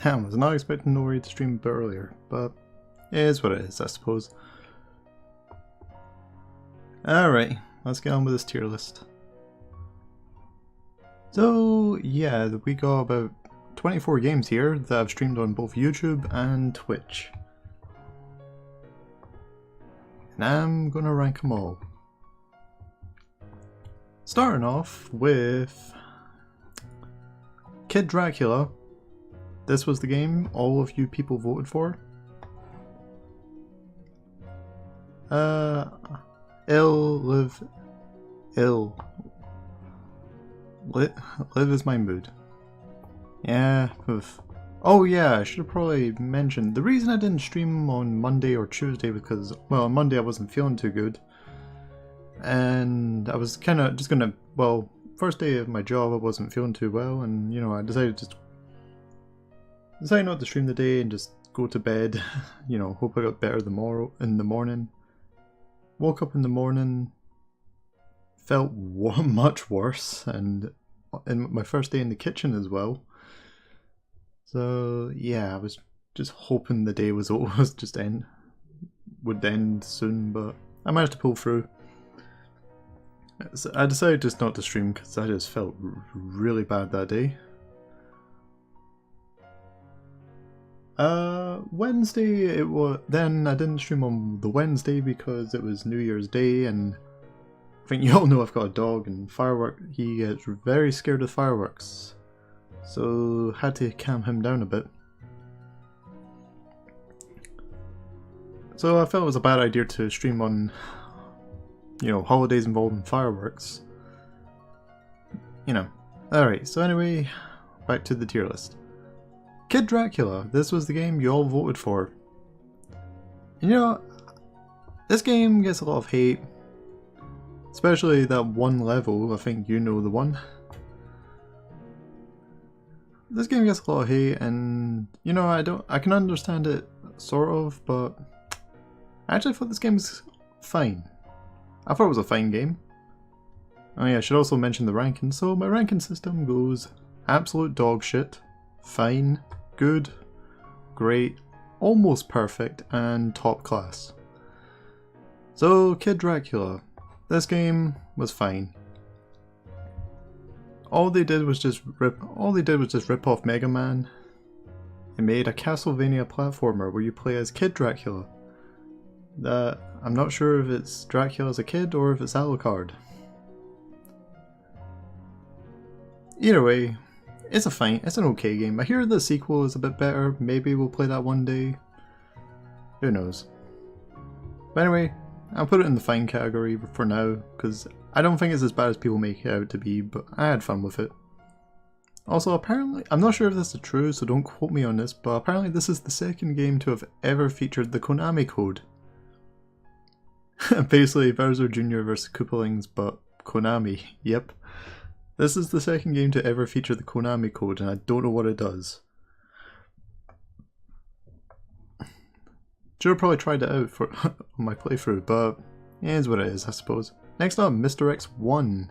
Damn, I was not expecting Nori to stream a bit earlier, but it is what it is, I suppose. Alright, let's get on with this tier list. So, yeah, we got about 24 games here that I've streamed on both YouTube and Twitch. And I'm gonna rank them all. Starting off with Kid Dracula. This was the game all of you people voted for. Live is my mood. Yeah. Oof. Oh yeah, I should have probably mentioned the reason I didn't stream on Monday or Tuesday was because, well, on Monday I wasn't feeling too good, and I was kind of just gonna, well, first day of my job I wasn't feeling too well, and you know I decided not to stream the day and just go to bed. You know, hope I got better in the morning. Woke up in the morning, felt much worse, and in my first day in the kitchen as well. So yeah, I was just hoping the day would end soon, but I managed to pull through. So I decided just not to stream because I just felt really bad that day. Wednesday it was. Then I didn't stream on the Wednesday because it was New Year's Day, and I think you all know I've got a dog, and he gets very scared of fireworks, so had to calm him down a bit. So I felt it was a bad idea to stream on, you know, holidays involving fireworks. You know. Alright, so anyway, back to the tier list. Kid Dracula, this was the game you all voted for. And you know, this game gets a lot of hate. Especially that one level, I think you know the one. This game gets a lot of hate, and you know, I can understand it, sort of, but I actually thought this game was fine. I thought it was a fine game. Oh yeah, I should also mention the ranking. So my ranking system goes absolute dog shit, fine, good, great, almost perfect, and top class. So Kid Dracula, this game was fine. All they did was just rip off Mega Man. They made a Castlevania platformer where you play as Kid Dracula. That I'm not sure if it's Dracula as a kid or if it's Alucard. Either way, it's an okay game. I hear the sequel is a bit better. Maybe we'll play that one day. Who knows? But anyway, I'll put it in the fine category for now, because I don't think it's as bad as people make it out to be, but I had fun with it. Also, apparently, I'm not sure if this is true, so don't quote me on this, but apparently this is the second game to have ever featured the Konami code. Basically, Bowser Jr. vs. Koopalings, but Konami, yep. This is the second game to ever feature the Konami code, and I don't know what it does. Should have probably tried it out for on my playthrough, but it is what it is, I suppose. Next up, Mr. X1.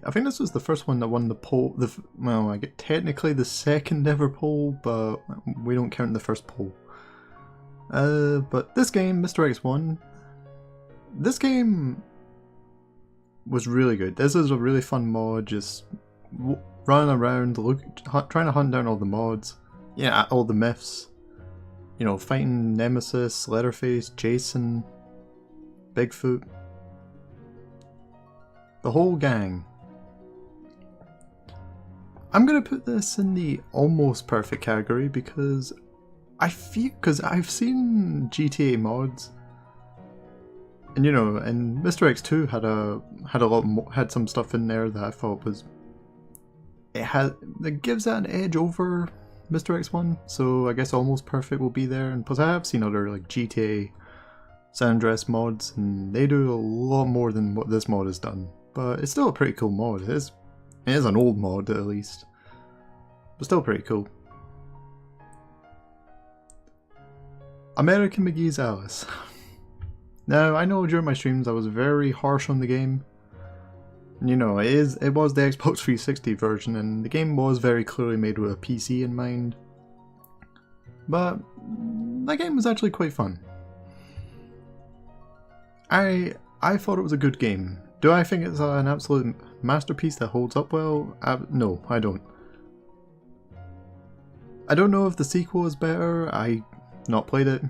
I think this was the first one that won the poll. Well, I get technically the second ever poll, but we don't count the first poll. But this game, Mr. X1, this game was really good. This is a really fun mod, just running around, trying to hunt down all the mods, yeah, all the myths. You know, fighting Nemesis, Leatherface, Jason, Bigfoot, the whole gang. I'm gonna put this in the almost perfect category because I've seen GTA mods, and you know, and Mr. X2 had some stuff in there that I thought was that gives that an edge over Mr. X1, so I guess almost perfect will be there. And plus I have seen other like GTA San Andreas mods, and they do a lot more than what this mod has done, but it's still a pretty cool mod. It is an old mod at least, but still pretty cool. American McGee's Alice. Now, I know during my streams I was very harsh on the game, You know, it was the Xbox 360 version, and the game was very clearly made with a PC in mind. But that game was actually quite fun. I thought it was a good game. Do I think it's an absolute masterpiece that holds up well? No, I don't. I don't know if the sequel is better. I not played it.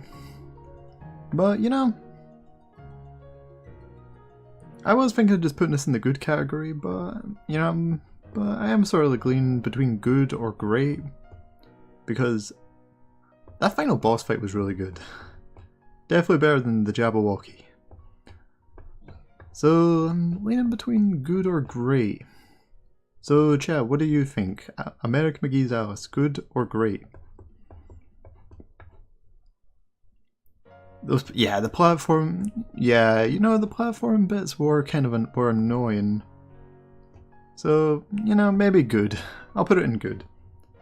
But, you know, I was thinking of just putting this in the good category, but, you know, but I am sort of like leaning between good or great, because that final boss fight was really good. Definitely better than the Jabberwocky. So I'm leaning between good or great. So Chad, what do you think? American McGee's Alice, good or great? Yeah, the platform. Yeah, you know, the platform bits were kind of were annoying. So, you know, maybe good. I'll put it in good.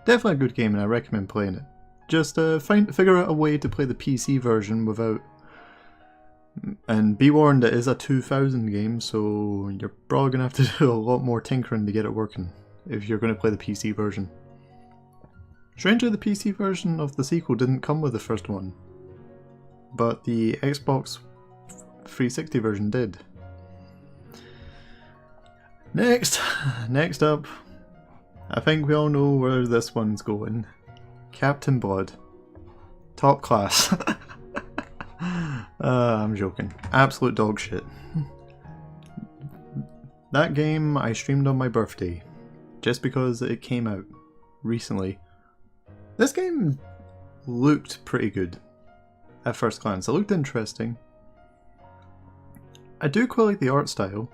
Definitely a good game, and I recommend playing it. Just figure out a way to play the PC version without. And be warned, it is a 2000 game, so you're probably gonna have to do a lot more tinkering to get it working if you're gonna play the PC version. Strangely, the PC version of the sequel didn't come with the first one, but the Xbox 360 version did. Next up, I think we all know where this one's going. Captain Blood. Top class. I'm joking. Absolute dog shit. That game I streamed on my birthday, just because it came out recently. This game looked pretty good at first glance. It looked interesting. I do quite like the art style.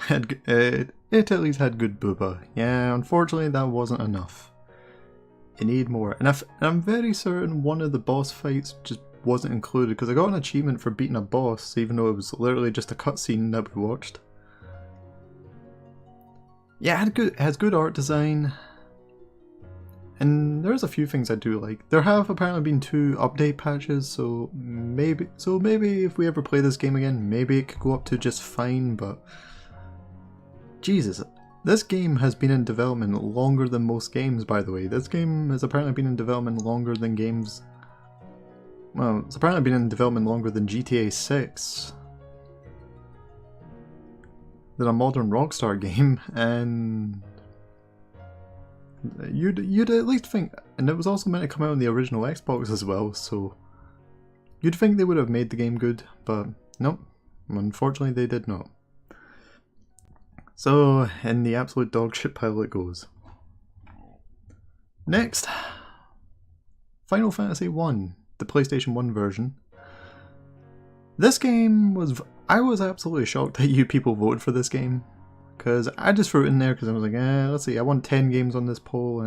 It at least had good booba. Yeah, unfortunately that wasn't enough. You need more. And I'm very certain one of the boss fights just wasn't included, because I got an achievement for beating a boss even though it was literally just a cutscene that we watched. Yeah, it has good art design. And there's a few things I do like. There have apparently been 2 update patches, so maybe if we ever play this game again, maybe it could go up to just fine, but Jesus, this game has been in development longer than most games, by the way. This game has apparently been in development longer than games. Well, it's apparently been in development longer than GTA 6. Than a modern Rockstar game, and you'd at least think, and it was also meant to come out on the original Xbox as well, so you'd think they would have made the game good, but nope, unfortunately they did not. So, in the absolute dogshit pile it goes. Next, Final Fantasy 1, the PlayStation 1 version. This game was... I was absolutely shocked that you people voted for this game. Because I just threw it in there because I was like, let's see, I won 10 games on this poll,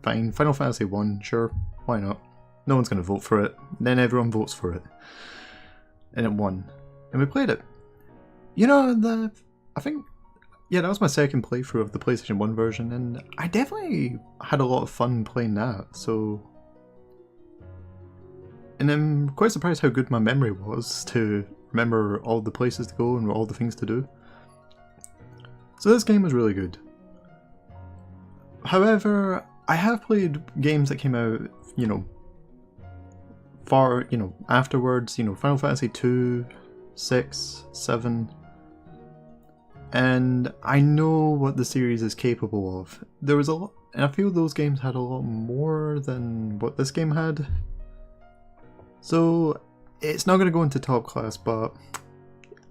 fine, Final Fantasy 1, sure, why not? No one's going to vote for it. Then everyone votes for it. And it won. And we played it. You know, I think, yeah, that was my second playthrough of the PlayStation 1 version, and I definitely had a lot of fun playing that, so... And I'm quite surprised how good my memory was to remember all the places to go and all the things to do. So this game was really good. However, I have played games that came out, you know, afterwards, you know, Final Fantasy 2, 6, 7, and I know what the series is capable of. There was a lot, and I feel those games had a lot more than what this game had. So it's not going to go into top class, but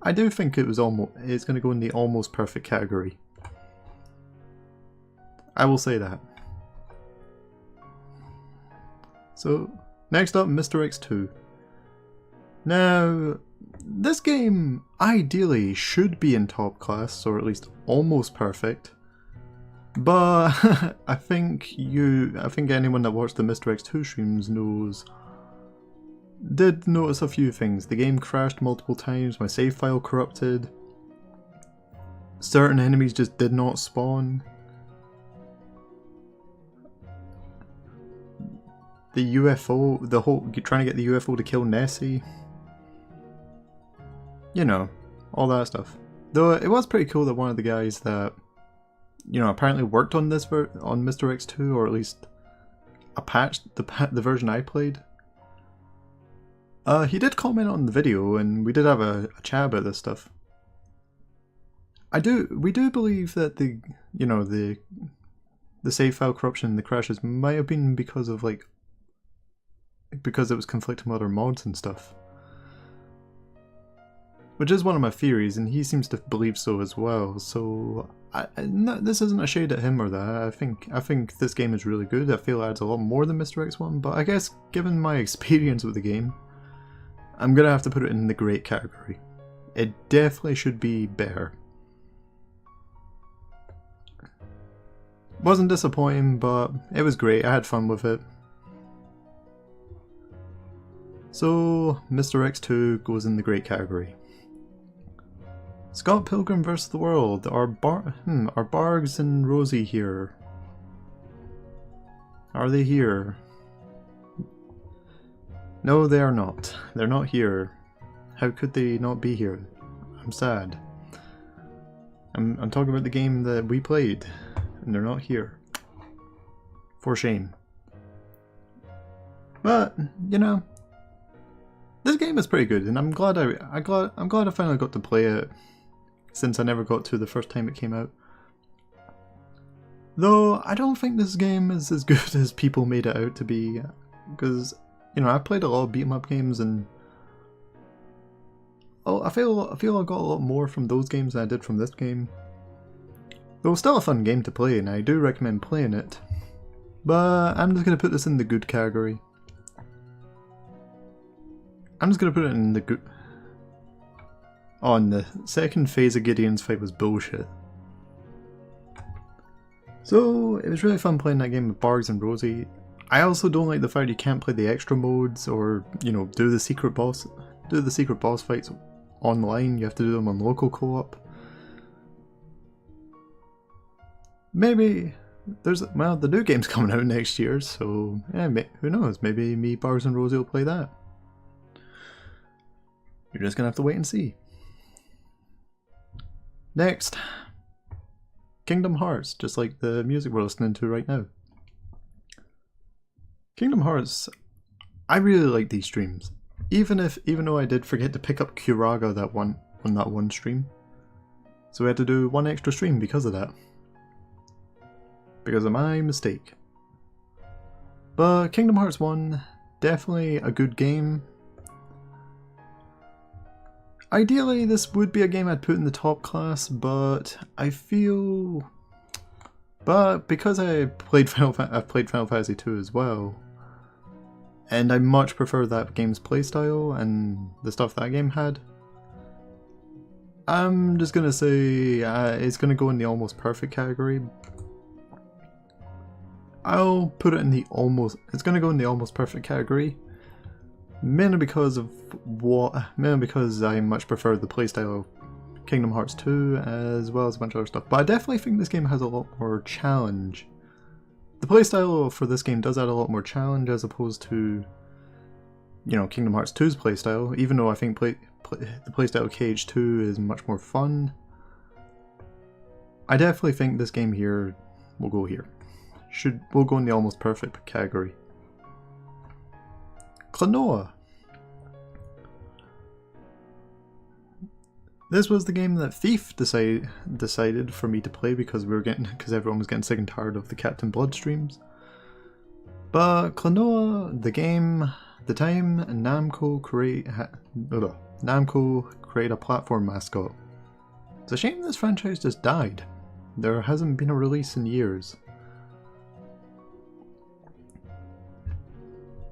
I do think it's going to go in the almost perfect category. I will say that. So next up, Mr. X2. Now, this game ideally should be in top class, or at least almost perfect. But I think anyone that watched the Mr. X2 streams did notice a few things. The game crashed multiple times, my save file corrupted, certain enemies just did not spawn. The UFO, trying to get the UFO to kill Nessie. You know, all that stuff. Though it was pretty cool that one of the guys that, you know, apparently worked on this on Mr. X2, or at least a patch, the version I played. He did comment on the video, and we did have a chat about this stuff. We do believe that the save file corruption and the crashes might have been because of because it was conflicting with other mods and stuff. Which is one of my theories, and he seems to believe so as well. So this isn't a shade at him or that. I think this game is really good. I feel it adds a lot more than Mr. X1, but I guess given my experience with the game, I'm gonna have to put it in the great category. It definitely should be better. Wasn't disappointing, but it was great. I had fun with it. So Mr. X2 goes in the great category. Scott Pilgrim vs. the World. Are Bargs and Rosie here? Are they here? No, they are not. They're not here. How could they not be here? I'm sad. I'm talking about the game that we played, and they're not here. For shame. But you know, this game is pretty good, and I'm glad I finally got to play it, since I never got to the first time it came out. Though I don't think this game is as good as people made it out to be, because you know, I played a lot of beat 'em up games, and I feel I got a lot more from those games than I did from this game. Though it's still a fun game to play, and I do recommend playing it. But I'm just gonna put this in the good category. I'm just gonna put it in the good. Oh, and the second phase of Gideon's fight was bullshit. So it was really fun playing that game with Bargs and Rosie. I also don't like the fact you can't play the extra modes, or you know, do the secret boss fights online. You have to do them on local co-op. Maybe the new game's coming out next year, so yeah, who knows? Maybe me, Bargs and Rosie will play that. You're just gonna have to wait and see. Next, Kingdom Hearts, just like the music we're listening to right now. Kingdom Hearts, I really like these streams. Even though I did forget to pick up Curaga on that one stream. So we had to do one extra stream because of that. Because of my mistake. But Kingdom Hearts 1, definitely a good game. Ideally, this would be a game I'd put in the top class, but because I've played Final Fantasy 2 as well, and I much prefer that game's playstyle and the stuff that game had, I'm just gonna say it's gonna go in the almost perfect category. I'll put it in the almost. It's gonna go in the almost perfect category. Mainly because I much prefer the playstyle of Kingdom Hearts 2 as well as a bunch of other stuff. But I definitely think this game has a lot more challenge. The playstyle for this game does add a lot more challenge as opposed to, you know, Kingdom Hearts 2's playstyle, even though I think the playstyle of KH2 is much more fun. I definitely think this game here will go here. Will go in the almost perfect category. Klonoa. This was the game that Thief decided for me to play because everyone was getting sick and tired of the Captain Blood streams. But Klonoa, the time Namco create a platform mascot. It's a shame this franchise just died. There hasn't been a release in years.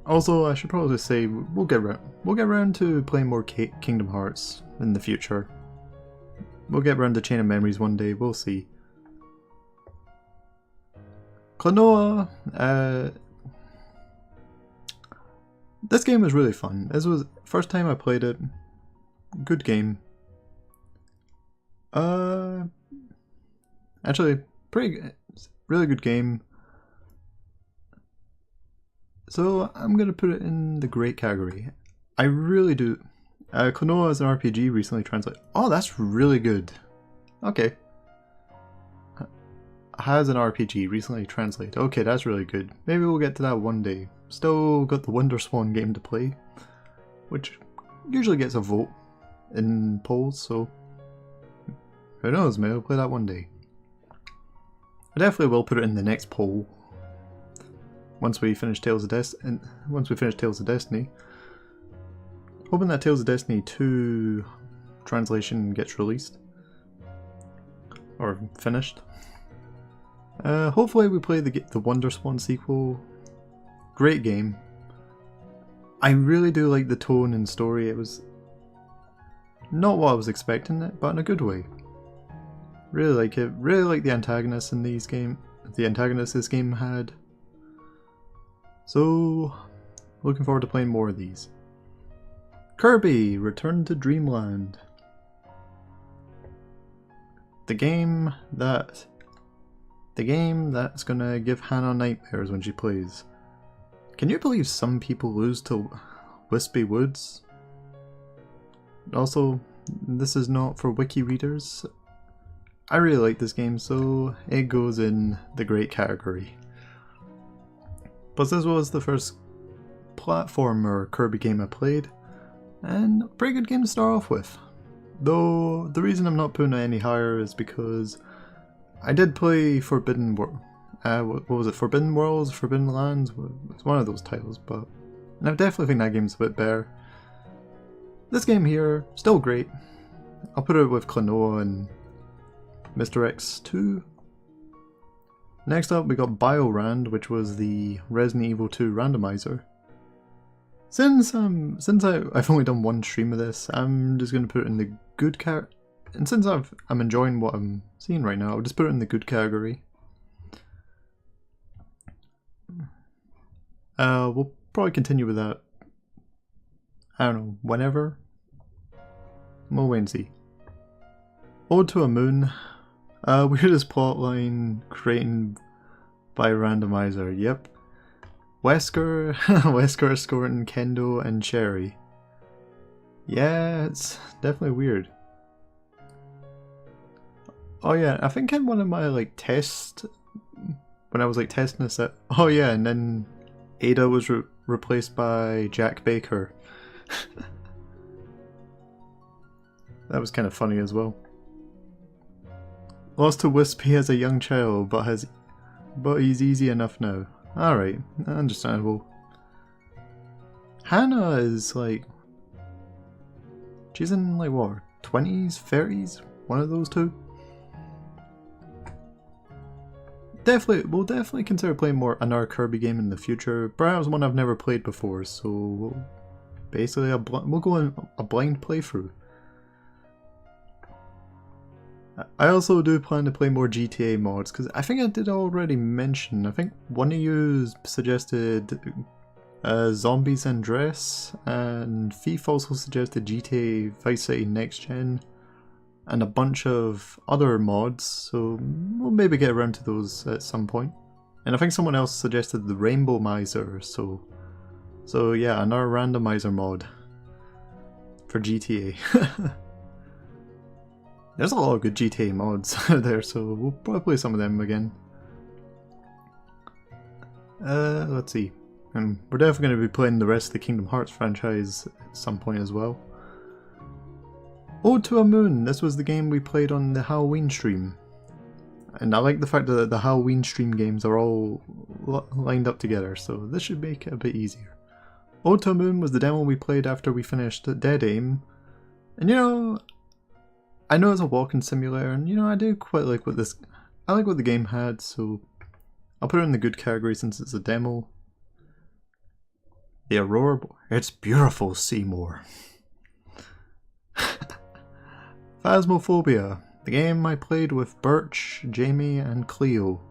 Also, I should probably say we'll get around to playing more Kingdom Hearts in the future. We'll get around to Chain of Memories one day. We'll see. Klonoa. This game was really fun. This was first time I played it. Good game. Actually, really good game. So I'm gonna put it in the great category. I really do. Klonoa is an RPG recently translated. Oh, that's really good. Okay. Has an RPG recently translated. Okay, that's really good. Maybe we'll get to that one day. Still got the WonderSwan game to play, which usually gets a vote in polls, so who knows, maybe I'll play that one day. I definitely will put it in the next poll once we finish Tales of Destiny. Hoping that Tales of Destiny 2 translation gets released or finished. Hopefully we play the WonderSwan sequel. Great game. I really do like the tone and story. It was not what I was expecting it, but in a good way. Really like it. Really like the antagonists in these game. The antagonists this game had. So, looking forward to playing more of these. Kirby: Return to Dreamland. The game that's gonna give Hannah nightmares when she plays. Can you believe some people lose to Wispy Woods? Also, this is not for wiki readers. I really like this game, so it goes in the great category. Plus this was the first platformer Kirby game I played, and a pretty good game to start off with. Though the reason I'm not putting it any higher is because I did play Forbidden World. What was it? Forbidden Worlds? Forbidden Lands? It's one of those titles, but I definitely think that game's a bit better. This game here, still great. I'll put it with Klonoa and Mr. X2. Next up we got BioRand, which was the Resident Evil 2 randomizer. Since I've only done one stream of this, I'm just going to put it in the good category. And since I'm enjoying what I'm seeing right now, I'll just put it in the good category. We'll probably continue with that. I don't know, whenever. We'll wait and see. Ode to a Moon. Weirdest plotline created by randomizer. Yep. Wesker, Wesker escorting Kendo and Cherry. Yeah, it's definitely weird. Oh yeah, I think in one of my tests, when I was testing this out, oh yeah, and then Ada was replaced by Jack Baker. That was kind of funny as well. Lost to Wispy as a young child, but he's easy enough now. Alright, understandable. Hannah is she's in what, 20s, 30s? One of those two? We'll definitely consider playing another Kirby game in the future. Perhaps one I've never played before, so basically we'll go on a blind playthrough. I also do plan to play more GTA mods, because I think I did already mention, I think one of you suggested Zombies and Dress, and Thief also suggested GTA Vice City Next Gen, and a bunch of other mods, so we'll maybe get around to those at some point. And I think someone else suggested the Rainbow Miser, so yeah, another randomizer mod for GTA. There's a lot of good GTA mods out there, so we'll probably play some of them again. Let's see. And we're definitely going to be playing the rest of the Kingdom Hearts franchise at some point as well. Ode to a Moon, this was the game we played on the Halloween stream. And I like the fact that the Halloween stream games are all lined up together, so this should make it a bit easier. Ode to a Moon was the demo we played after we finished Dead Aim. And I know it's a walking simulator, and I do quite like what the game had, so I'll put it in the good category since it's a demo. The Aurora, it's beautiful, Seymour. Phasmophobia, the game I played with Birch, Jamie, and Cleo.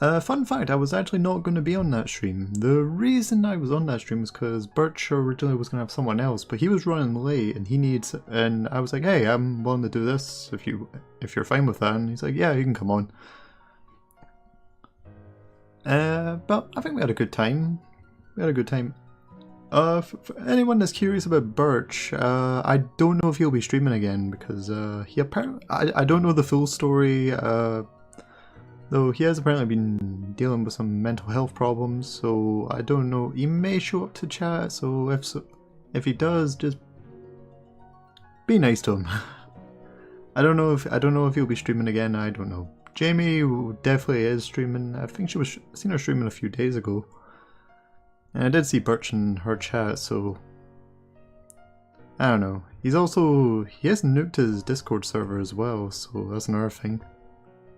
Fun fact, I was actually not going to be on that stream. The reason I was on that stream was because Birch originally was going to have someone else, but he was running late and I was like, hey, I'm willing to do this if you're fine with that, and he's like, yeah, you can come on. But I think we had a good time. For anyone that's curious about Birch, I don't know if he'll be streaming again because he apparently I don't know the full story. Though he has apparently been dealing with some mental health problems, so I don't know. He may show up to chat, so if he does, just be nice to him. I don't know if he'll be streaming again. I don't know. Jamie definitely is streaming. I think I seen her streaming a few days ago, and I did see Birch in her chat. So I don't know. He has nuked his Discord server as well, so that's another thing.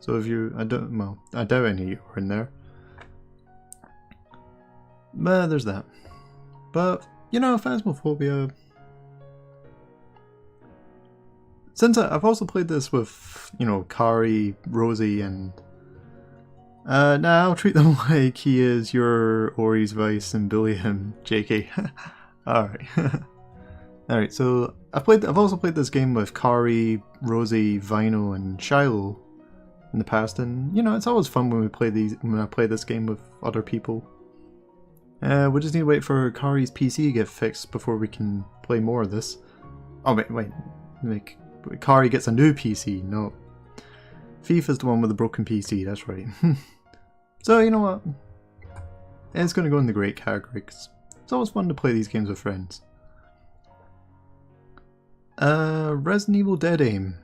So if you, I doubt any of you are in there. But there's that. But, you know, Phasmophobia... Since I've also played this with, you know, Kari, Rosie, and... I'll treat them like he is your Ori's Vice and bully him, JK. Alright. Alright, so I've also played this game with Kari, Rosie, Vino, and Shiloh in the past, and you know, it's always fun when I play this game with other people. We just need to wait for Kari's PC to get fixed before we can play more of this. Oh wait, like Kari gets a new PC. No, Thief is the one with the broken PC. That's right. So you know what? It's going to go in the great category because it's always fun to play these games with friends. Resident Evil Dead Aim.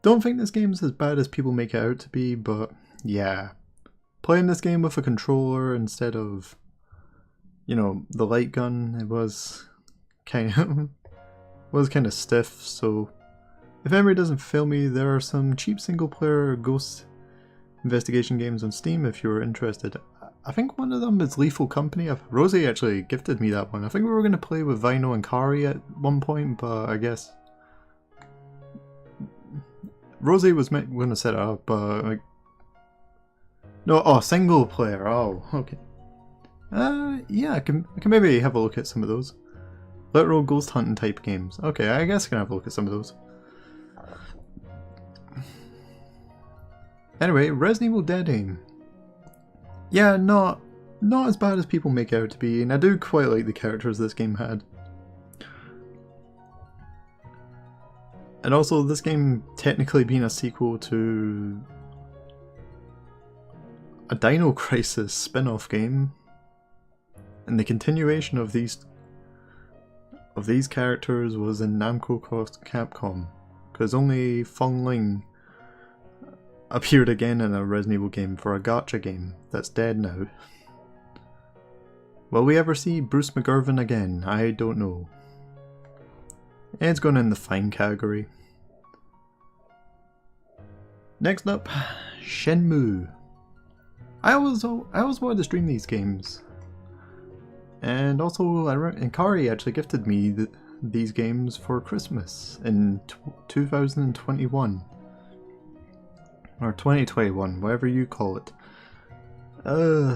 Don't think this game's as bad as people make it out to be, but yeah. Playing this game with a controller instead of, you know, the light gun, it was kind of stiff, so if memory doesn't fail me, there are some cheap single player ghost investigation games on Steam if you're interested. I think one of them is Lethal Company. Rosie actually gifted me that one. I think we were going to play with Vino and Kari at one point, but I guess Rosie was going to set it up, like... No, oh, single player, oh, okay. Yeah, I can maybe have a look at some of those. Literal ghost hunting type games. Okay, I guess I can have a look at some of those. Anyway, Resident Evil Dead Aim. Yeah, not as bad as people make it out to be, and I do quite like the characters this game had. And also, this game technically being a sequel to a Dino Crisis spin-off game, and the continuation of these characters was in Namco cross Capcom, because only Feng Ling appeared again in a Resident Evil game for a gacha game that's dead now. Will we ever see Bruce McGurvin again? I don't know. It's going in the fine category. Next up, Shenmue. I always wanted to stream these games, and also Kari actually gifted me these games for Christmas in 2021 or 2021, whatever you call it.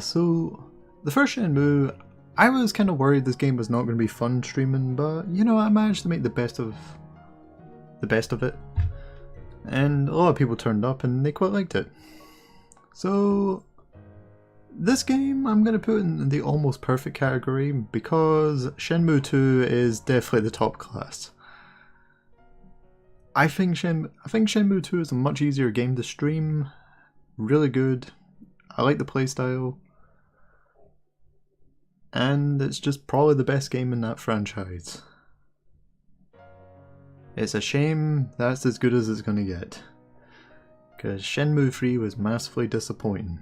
So the first Shenmue, I was kind of worried this game was not going to be fun streaming, but you know, I managed to make the best of it. And a lot of people turned up and they quite liked it. So this game I'm going to put in the almost perfect category because Shenmue 2 is definitely the top class. I think Shenmue 2 is a much easier game to stream. Really good. I like the playstyle. And it's just probably the best game in that franchise. It's a shame that's as good as it's gonna get, because Shenmue 3 was massively disappointing.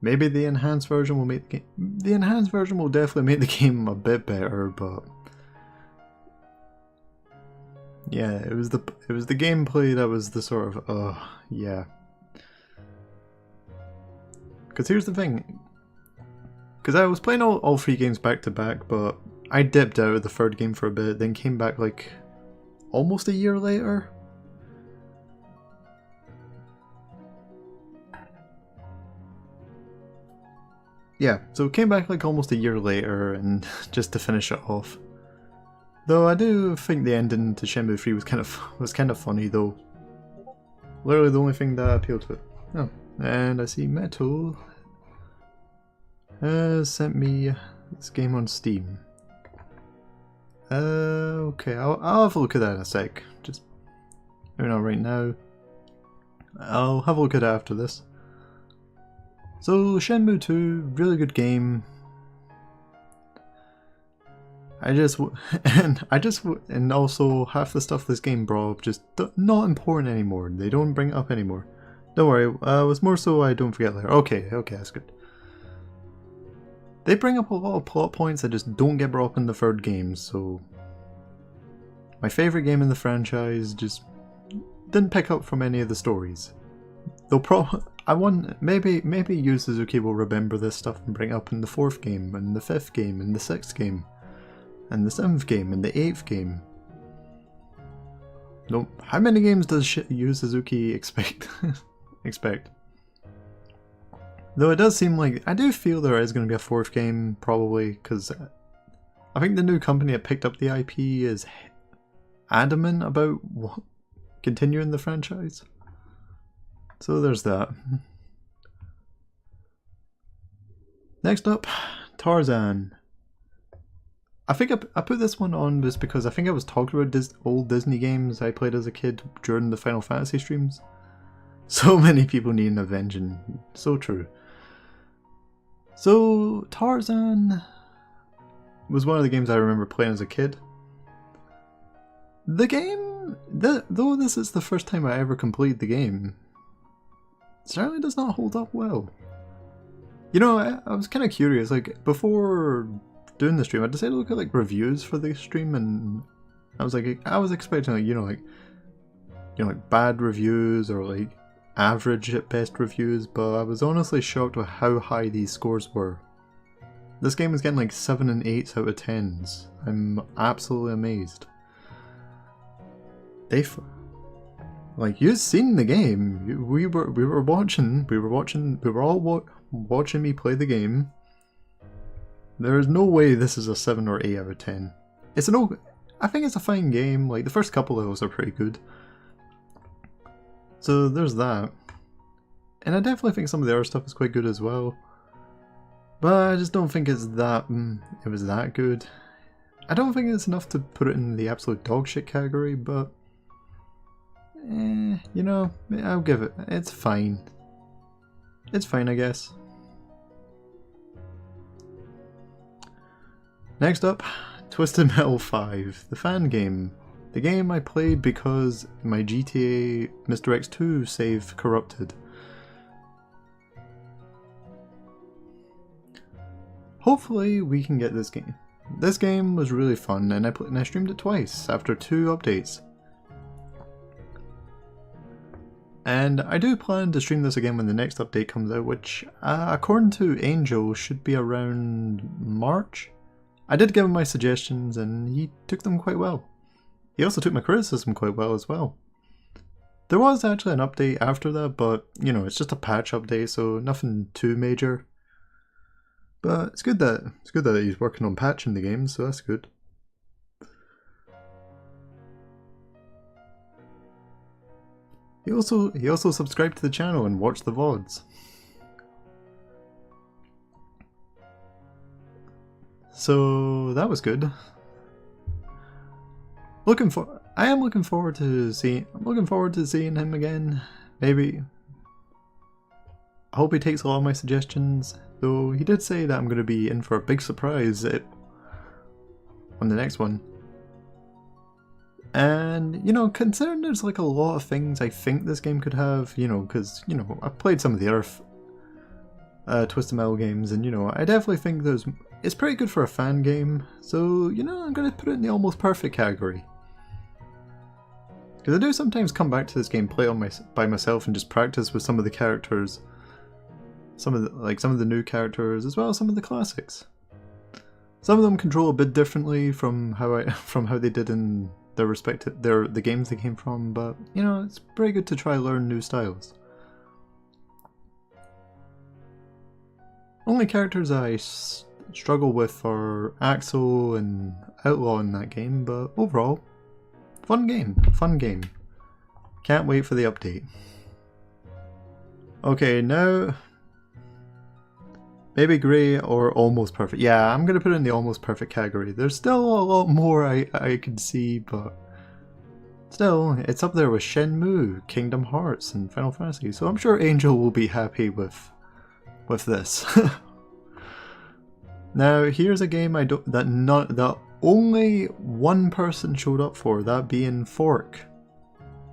Maybe the enhanced version will make the enhanced version will definitely make the game a bit better, but yeah, it was the gameplay that was the sort of yeah. Because here's the thing, because I was playing all three games back to back, but I dipped out of the third game for a bit, then came back like almost a year later. Yeah, so came back like almost a year later, and just to finish it off. Though I do think the ending to Shenmue 3 was kind of funny though. Literally the only thing that appealed to it. Oh, and I see Metal. sent me this game on Steam. Okay, I'll have a look at that in a sec. Just maybe not right now. I'll have a look at it after this. So Shenmue 2, really good game. And also half the stuff this game brought up just not important anymore. They don't bring it up anymore. Don't worry, it was more so I don't forget later. Okay, that's good. They bring up a lot of plot points that just don't get brought up in the third game, so my favourite game in the franchise just didn't pick up from any of the stories. Maybe Yu Suzuki will remember this stuff and bring it up in the 4th game, and the 5th game, and the 6th game, and the 7th game, and the 8th game. No, how many games does Yu Suzuki expect? Though it does seem like, I do feel there is going to be a 4th game, probably, because I think the new company that picked up the IP is adamant about continuing the franchise. So there's that. Next up, Tarzan. I think I put this one on just because I think I was talking about old Disney games I played as a kid during the Final Fantasy streams. So many people need an avenging. So true. So Tarzan was one of the games I remember playing as a kid. The game, though this is the first time I ever completed the game, certainly does not hold up well. You know, I was kind of curious, like, before doing the stream, I decided to look at, like, reviews for the stream, and I was expecting, like, like, bad reviews, or, like, average at best reviews, but I was honestly shocked with how high these scores were. This game was getting, like, 7 and 8s out of 10s. I'm absolutely amazed. Like, you've seen the game. We were all watching me play the game. There is no way this is a 7 or 8 out of 10. I think it's a fine game. Like, the first couple levels are pretty good. So there's that. And I definitely think some of the other stuff is quite good as well. But I just don't think it's that it was that good. I don't think it's enough to put it in the absolute dog shit category, but you know, I'll give it. It's fine. It's fine, I guess. Next up, Twisted Metal 5, the fan game. The game I played because my GTA Mr. X2 save corrupted. Hopefully we can get this game. This game was really fun, and I streamed it twice after 2 updates. And I do plan to stream this again when the next update comes out, which, according to Angel, should be around March. I did give him my suggestions, and he took them quite well. He also took my criticism quite well as well. There was actually an update after that, but, you know, it's just a patch update, so nothing too major. But it's good that he's working on patching the game, so that's good. He also subscribed to the channel and watched the VODs. So that was good. I am looking forward to seeing him again. Maybe. I hope he takes a lot of my suggestions, though he did say that I'm going to be in for a big surprise on the next one. And, you know, considering there's like a lot of things I think this game could have, you know, because, you know, I've played some of the other Twisted Metal games, and, you know, I definitely think it's pretty good for a fan game, so, you know, I'm going to put it in the almost perfect category. Because I do sometimes come back to this game, play it by myself, and just practice with some of the characters. Some of the new characters, as well as some of the classics. Some of them control a bit differently from how they did in their the games they came from, but you know, it's pretty good to try learn new styles. Only characters I struggle with are Axel and Outlaw in that game, but overall, fun game. Can't wait for the update. Okay, now Maybe grey or almost perfect. Yeah, I'm gonna put it in the almost perfect category. There's still a lot more I could see, but still, it's up there with Shenmue, Kingdom Hearts, and Final Fantasy. So I'm sure Angel will be happy with this. Now, here's a game that only one person showed up for, that being Fork.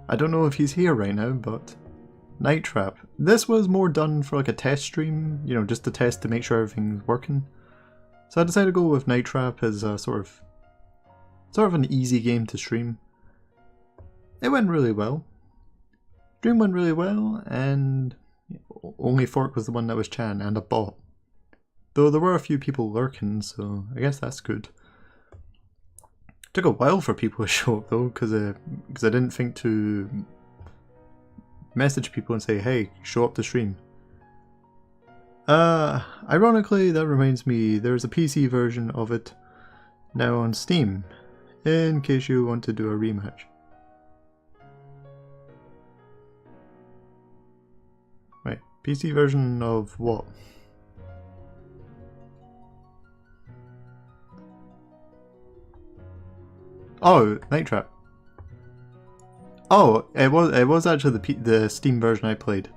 I don't know if he's here right now, but Night Trap. This was more done for like a test stream, you know, just to test to make sure everything's working. So I decided to go with Night Trap as a sort of an easy game to stream. It went really well. Stream went really well, and only Fork was the one that was chatting, and a bot. Though there were a few people lurking, so I guess that's good. Took a while for people to show up though, because I didn't think to message people and say, hey, show up to stream. Ironically, that reminds me, there's a PC version of it now on Steam, in case you want to do a rematch. Right, PC version of what? Oh, Night Trap. Oh, it was actually the Steam version I played.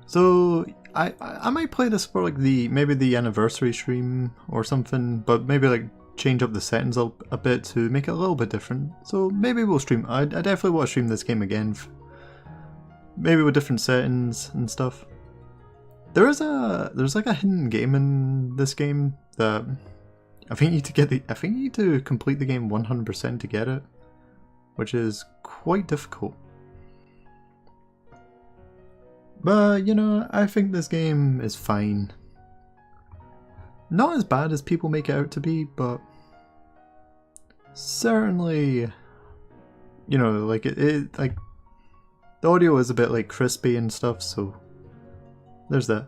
So I might play this for like maybe the anniversary stream or something, but maybe like change up the settings a bit to make it a little bit different. So maybe we'll stream. I definitely want to stream this game again, maybe with different settings and stuff. There's like a hidden game in this game that I think you need to complete the game 100% to get it, which is quite difficult. But, you know, I think this game is fine. Not as bad as people make it out to be, but certainly, you know, like like the audio is a bit like crispy and stuff, so there's that.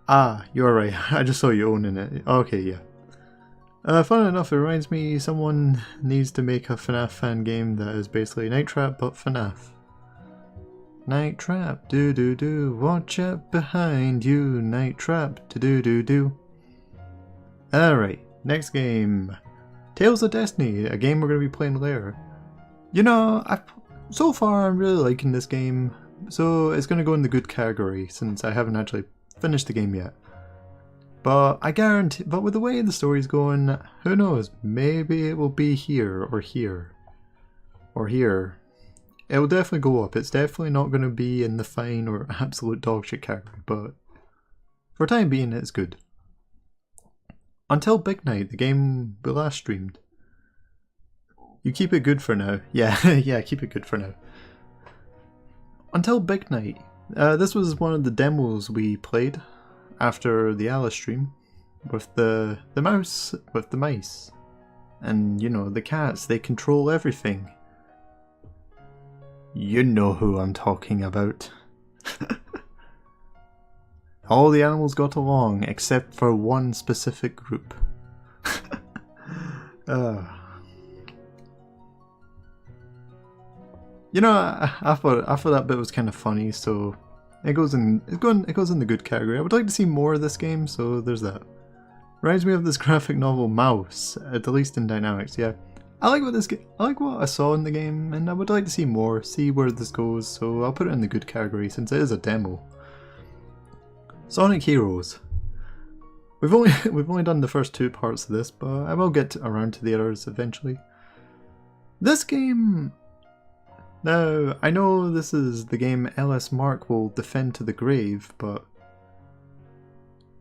Ah, you're right. I just saw you owning it. Okay, yeah. Fun enough, it reminds me someone needs to make a FNAF fan game that is basically Night Trap but FNAF. Night Trap, do do do, watch out behind you, Night Trap, do do do do. Alright, next game. Tales of Destiny, a game we're going to be playing later. You know, so far I'm really liking this game, so it's going to go in the good category since I haven't actually finished the game yet. But I guarantee, but with the way the story's going, who knows, maybe it will be here, or here, or here. It will definitely go up. It's definitely not going to be in the fine or absolute dogshit category, but for time being, it's good. Until Big Night, the game we last streamed. You keep it good for now. Yeah, yeah, keep it good for now. Until Big Night. This was one of the demos we played after the Alice stream with the mouse, with the mice. And, you know, the cats, they control everything. You know who I'm talking about. All the animals got along, except for one specific group. You know, I thought that bit was kind of funny, so it goes in the good category. I would like to see more of this game, so there's that. Reminds me of this graphic novel Mouse, at least in dynamics. Yeah, I like what I saw in the game, and I would like to see more, see where this goes. So I'll put it in the good category since it is a demo. Sonic Heroes. We've only done the first 2 parts of this, but I will get around to the others eventually. This game. Now, I know this is the game LS Mark will defend to the grave, but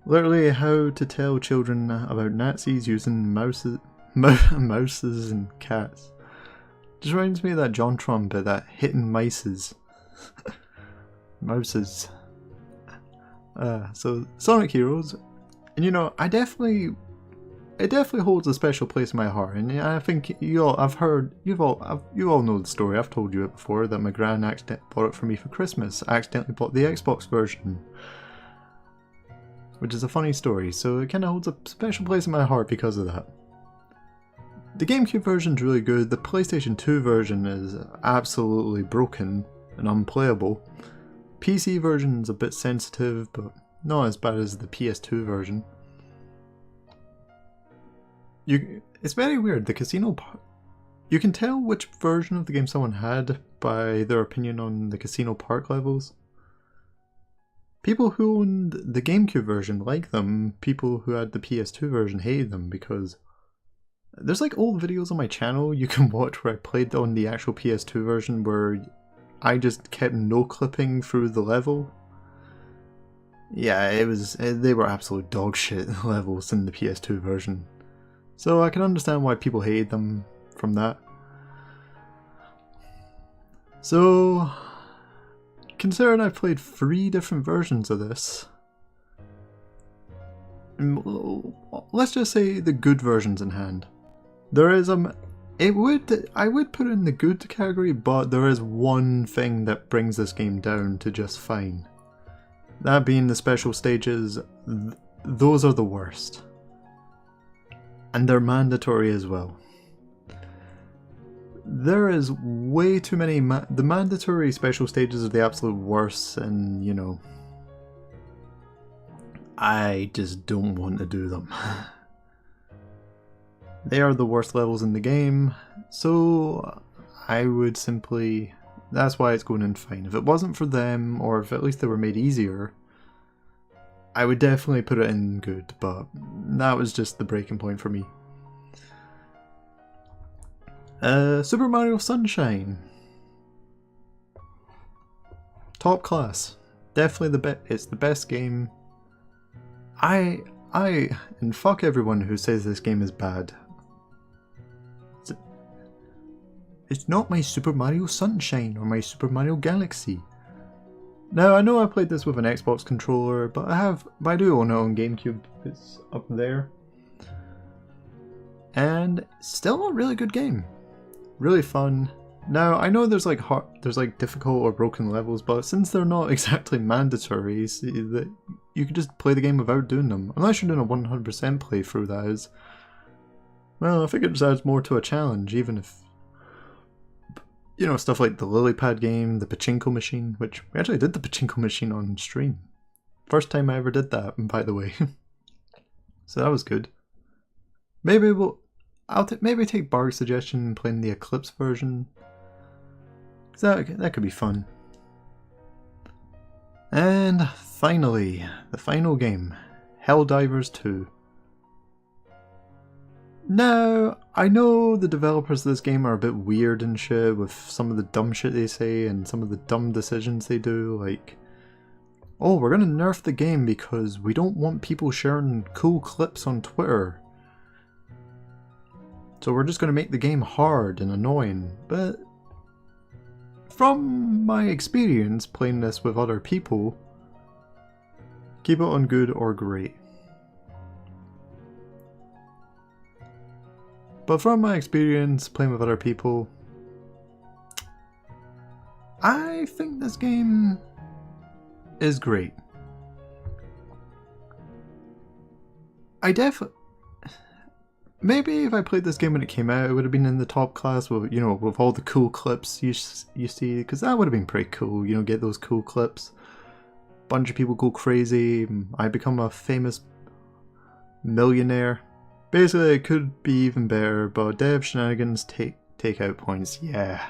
literally how to tell children about Nazis using mouses and cats. Just reminds me of that John Trump, that hitting mices. Mouses. So Sonic Heroes, and you know, it definitely holds a special place in my heart, and I think you all know the story. I've told you it before that my gran accidentally bought it for me for Christmas. I accidentally bought the Xbox version, which is a funny story. So it kind of holds a special place in my heart because of that. The GameCube version's really good. The PlayStation 2 version is absolutely broken and unplayable. PC version's a bit sensitive, but Not as bad as the PS2 version. It's very weird, the casino part. You can tell which version of the game someone had by their opinion on the casino park levels. People who owned the GameCube version like them, people who had the PS2 version hated them because there's like old videos on my channel you can watch where I played on the actual PS2 version where I just kept no-clipping through the level. Yeah, they were absolute dog shit levels in the PS2 version. So I can understand why people hated them from that. So, considering I've played 3 different versions of this, let's just say the good versions in hand. There is I would put it in the good category, but there is one thing that brings this game down to just fine. That being the special stages, those are the worst. And they're mandatory as well. There is way too many the mandatory special stages are the absolute worst, and you know, I just don't want to do them. They are the worst levels in the game, so I would simply, that's why it's going in fine. If it wasn't for them, or if at least they were made easier, I would definitely put it in good, but that was just the breaking point for me. Super Mario Sunshine. Top class. Definitely it's the best game. And fuck everyone who says this game is bad. It's not my Super Mario Sunshine or my Super Mario Galaxy. Now, I know I played this with an Xbox controller, but I do own it on GameCube. It's up there. And still a really good game. Really fun. Now, I know there's like difficult or broken levels, but since they're not exactly mandatory, you can just play the game without doing them. Unless you're doing a 100% playthrough, that is. Well, I think it just adds more to a challenge, even if, you know, stuff like the lily pad game, the pachinko machine, which we actually did the pachinko machine on stream. First time I ever did that, by the way. So that was good. Maybe I'll maybe take Barg's suggestion and playing the Eclipse version. That could be fun. And finally, the final game, Helldivers 2. Now, I know the developers of this game are a bit weird and shit with some of the dumb shit they say and some of the dumb decisions they do, like, oh, we're gonna nerf the game because we don't want people sharing cool clips on Twitter. So we're just gonna make the game hard and annoying, but from my experience playing this with other people, keep it on good or great. But from my experience playing with other people, I think this game is great. Maybe if I played this game when it came out, it would have been in the top class with, you know, with all the cool clips you see, because that would have been pretty cool, you know, get those cool clips. Bunch of people go crazy, I become a famous millionaire. Basically, it could be even better, but dev shenanigans take out points, yeah.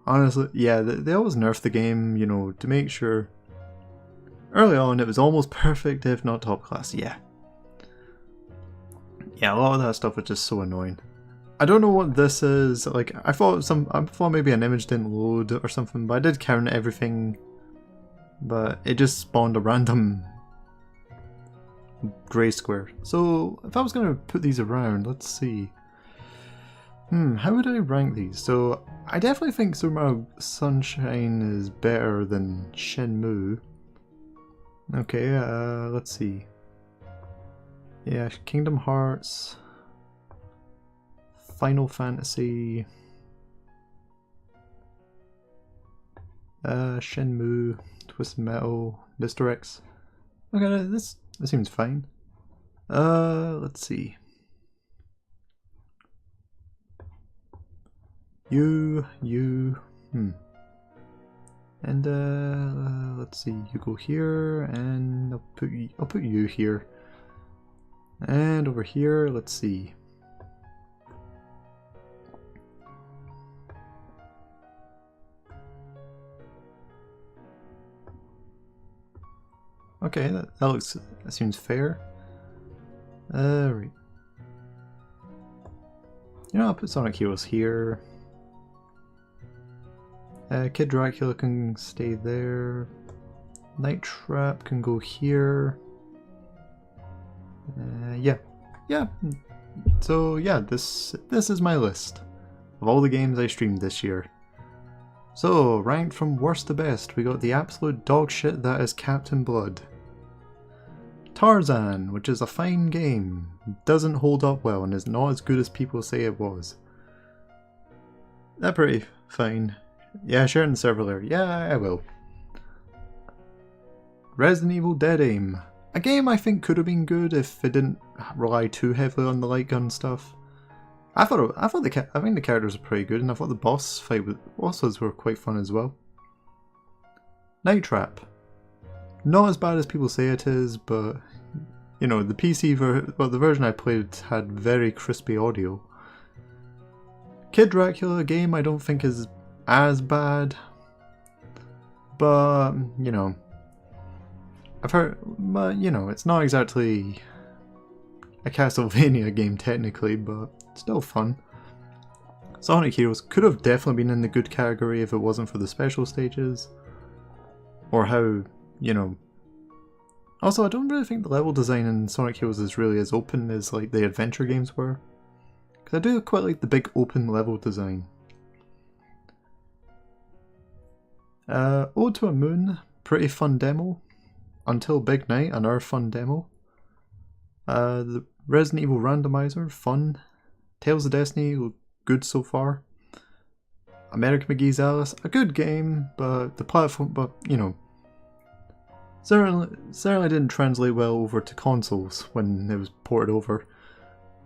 Honestly, yeah, they always nerf the game, you know, to make sure. Early on, it was almost perfect, if not top class, yeah. Yeah, a lot of that stuff was just so annoying. I don't know what this is, like, I thought maybe an image didn't load or something, but I did count everything, but it just spawned a random grey square. So, if I was going to put these around, let's see. How would I rank these? So, I definitely think Super Mario Sunshine is better than Shenmue. Okay, let's see. Yeah, Kingdom Hearts, Final Fantasy, Shenmue, Twisted Metal, Mr. X. Okay, this seems fine. Let's see. And let's let's see, you go here, and I'll put you here. And over here, let's see. Okay, that seems fair. Right. You know, I'll put Sonic Heroes here. Kid Dracula can stay there. Night Trap can go here. Yeah. So yeah, this is my list of all the games I streamed this year. So, ranked from worst to best, we got the absolute dog shit that is Captain Blood. Tarzan, which is a fine game, doesn't hold up well and is not as good as people say it was. They're pretty fine. Yeah, share in the server there. Yeah, I will. Resident Evil Dead Aim. A game I think could have been good if it didn't rely too heavily on the light gun stuff. I think the characters are pretty good, and I thought the boss fight with bosses were quite fun as well. Night Trap. Not as bad as people say it is, but you know, the the version I played had very crispy audio. Kid Dracula game I don't think is as bad, but you know, I've heard, but you know, it's not exactly a Castlevania game technically, but still fun. Sonic Heroes could have definitely been in the good category if it wasn't for the special stages, or how, you know. Also, I don't really think the level design in Sonic Heroes is really as open as like the adventure games were, because I do quite like the big open level design. Ode to a Moon, pretty fun demo. Until Big Night, another fun demo. The Resident Evil Randomizer, fun. Tales of Destiny, good so far. American McGee's Alice, a good game, but the platform, but you know, certainly didn't translate well over to consoles when it was ported over.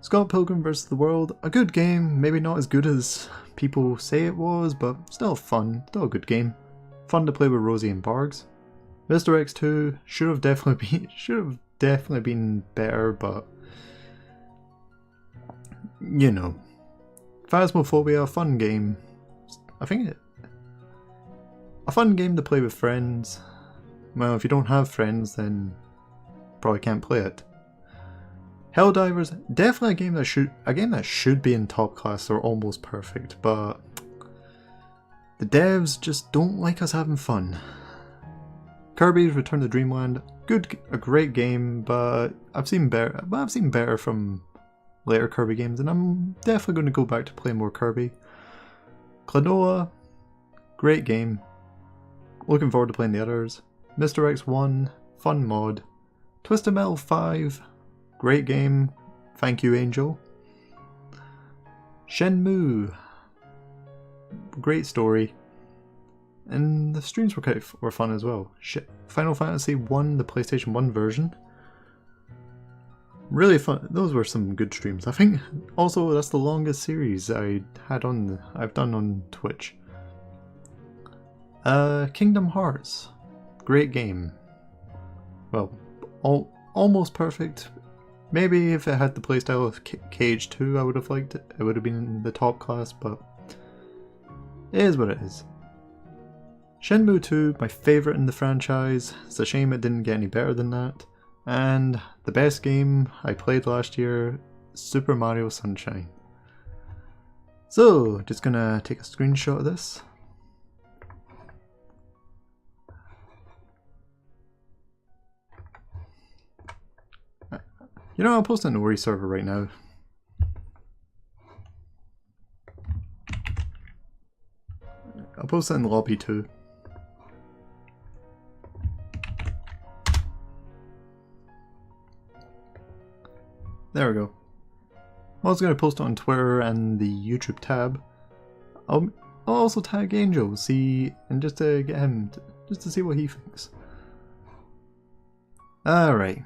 Scott Pilgrim vs. the World, a good game, maybe not as good as people say it was, but still fun, still a good game. Fun to play with Rosie and Bargs. Mr. X2 should have definitely been better, but you know. Phasmophobia, fun game. A fun game to play with friends. Well, if you don't have friends, then probably can't play it. Helldivers, definitely a game that should be in top class or almost perfect, but the devs just don't like us having fun. Kirby's Return to Dreamland, a great game, but I've seen better from later Kirby games, and I'm definitely going to go back to play more Kirby. Klonoa, great game. Looking forward to playing the others. Mr. X1, fun mod. Twisted Metal 5, great game. Thank you, Angel. Shenmue, great story. And the streams were fun as well. Final Fantasy 1, the PlayStation 1 version. Really fun. Those were some good streams. I think also that's the longest series I've done on Twitch. Kingdom Hearts, great game. Well, almost perfect. Maybe if it had the playstyle of Cage 2, I would have liked it. It would have been in the top class, but it is what it is. Shenmue 2, my favourite in the franchise. It's a shame it didn't get any better than that. And the best game I played last year, Super Mario Sunshine. So, just gonna take a screenshot of this. You know, I'll post it in the Worry server right now. I'll post it in the lobby too. There we go. I was going to post it on Twitter and the YouTube tab. I'll also tag Angel, and just to get him, just to see what he thinks. Alright.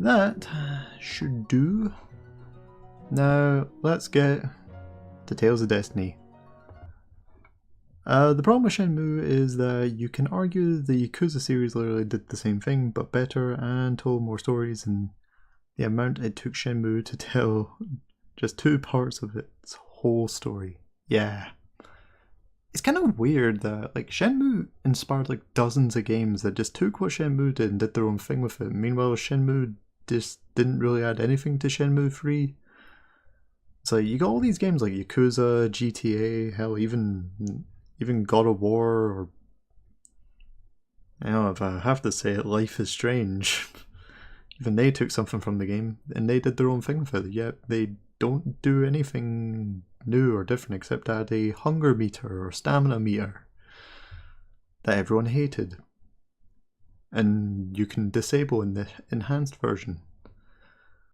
That should do. Now, let's get to Tales of Destiny. The problem with Shenmue is that you can argue the Yakuza series literally did the same thing, but better and told more stories, and the amount it took Shenmue to tell just 2 parts of its whole story. Yeah. It's kind of weird that like Shenmue inspired like dozens of games that just took what Shenmue did and did their own thing with it. Meanwhile, Shenmue just didn't really add anything to Shenmue 3. So you got all these games like Yakuza, GTA, hell, even God of War, or if I have to say it, Life is Strange. Even they took something from the game and they did their own thing with it. Yet they don't do anything new or different except add a hunger meter or stamina meter that everyone hated, and you can disable in the enhanced version.